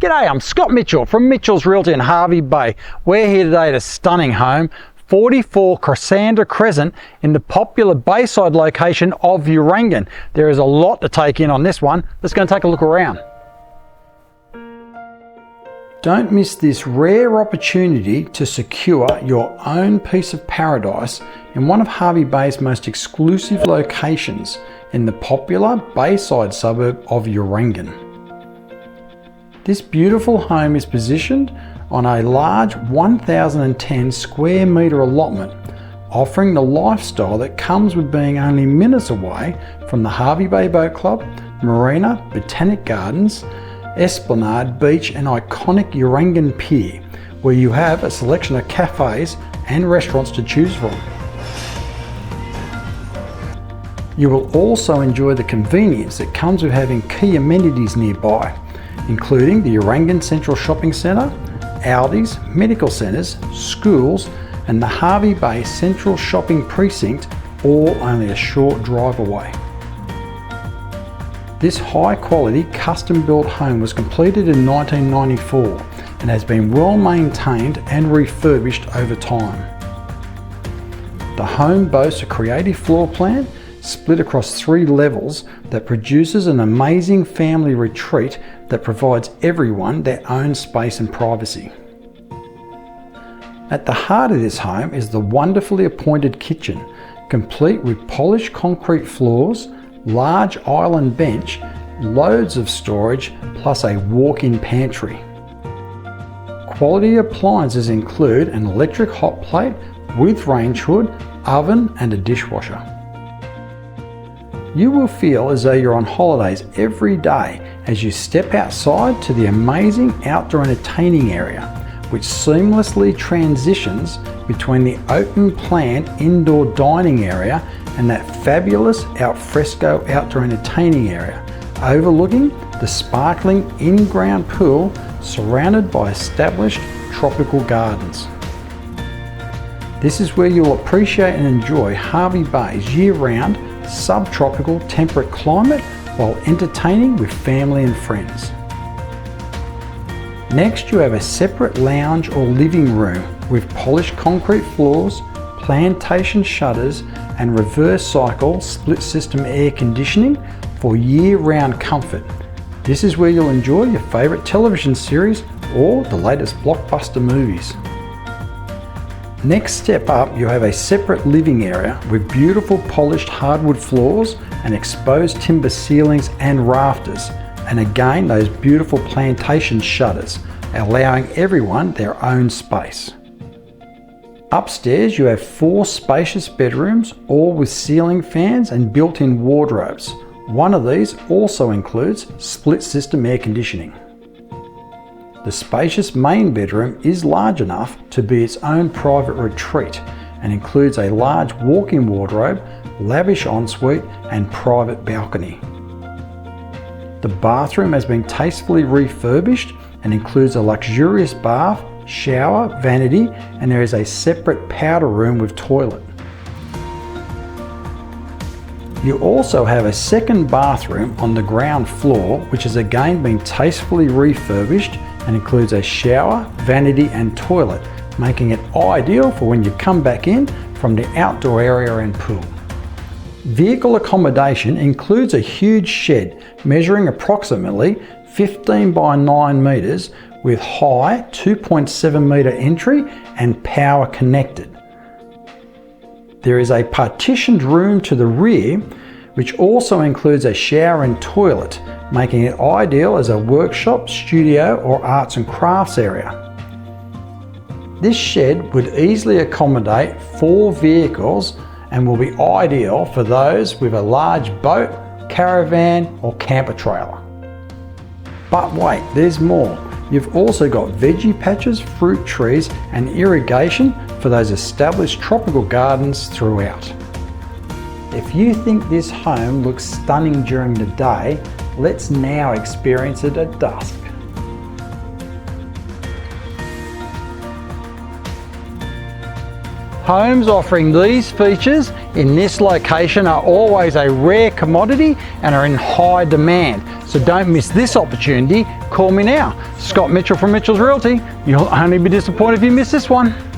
G'day, I'm Scott Mitchell from Mitchell's Realty in Hervey Bay. We're here today at a stunning home, 44 Cassandra Crescent in the popular bayside location of Urangan. There is a lot to take in on this one. Let's go and take a look around. Don't miss this rare opportunity to secure your own piece of paradise in one of Hervey Bay's most exclusive locations in the popular bayside suburb of Urangan. This beautiful home is positioned on a large 1,010 square metre allotment, offering the lifestyle that comes with being only minutes away from the Hervey Bay Boat Club, Marina, Botanic Gardens, Esplanade Beach and iconic Urangan Pier, where you have a selection of cafes and restaurants to choose from. You will also enjoy the convenience that comes with having key amenities nearby, including the Urangan Central shopping centre, Aldi's, medical centres, schools and the Hervey Bay Central shopping precinct, all only a short drive away. This high quality custom built home was completed in 1994 and has been well maintained and refurbished over time. The home boasts a creative floor plan split across 3 levels that produces an amazing family retreat that provides everyone their own space and privacy. At the heart of this home is the wonderfully appointed kitchen, complete with polished concrete floors, large island bench, loads of storage, plus a walk-in pantry. Quality appliances include an electric hot plate with range hood, oven and a dishwasher. You will feel as though you're on holidays every day as you step outside to the amazing outdoor entertaining area, which seamlessly transitions between the open plan indoor dining area and that fabulous alfresco outdoor entertaining area, overlooking the sparkling in-ground pool surrounded by established tropical gardens. This is where you'll appreciate and enjoy Hervey Bay's year-round subtropical temperate climate while entertaining with family and friends. Next, you have a separate lounge or living room with polished concrete floors, plantation shutters and reverse cycle split system air conditioning for year-round comfort. This is where you'll enjoy your favourite television series or the latest blockbuster movies. Next step up, you have a separate living area with beautiful polished hardwood floors and exposed timber ceilings and rafters, and again those beautiful plantation shutters, allowing everyone their own space. Upstairs you have 4 spacious bedrooms, all with ceiling fans and built-in wardrobes. One of these also includes split system air conditioning. The spacious main bedroom is large enough to be its own private retreat and includes a large walk-in wardrobe, lavish ensuite and private balcony. The bathroom has been tastefully refurbished and includes a luxurious bath, shower, vanity, and there is a separate powder room with toilet. You also have a second bathroom on the ground floor, which has again been tastefully refurbished and includes a shower, vanity and toilet, making it ideal for when you come back in from the outdoor area and pool. Vehicle accommodation includes a huge shed measuring approximately 15 by 9 metres with high 2.7 metre entry and power connected. There is a partitioned room to the rear which also includes a shower and toilet, making it ideal as a workshop, studio or arts and crafts area. This shed would easily accommodate 4 vehicles and will be ideal for those with a large boat, caravan or camper trailer. But wait, there's more. You've also got veggie patches, fruit trees and irrigation for those established tropical gardens throughout. If you think this home looks stunning during the day, let's now experience it at dusk. Homes offering these features in this location are always a rare commodity and are in high demand. So don't miss this opportunity. Call me now. Scott Mitchell from Mitchell's Realty. You'll only be disappointed if you miss this one.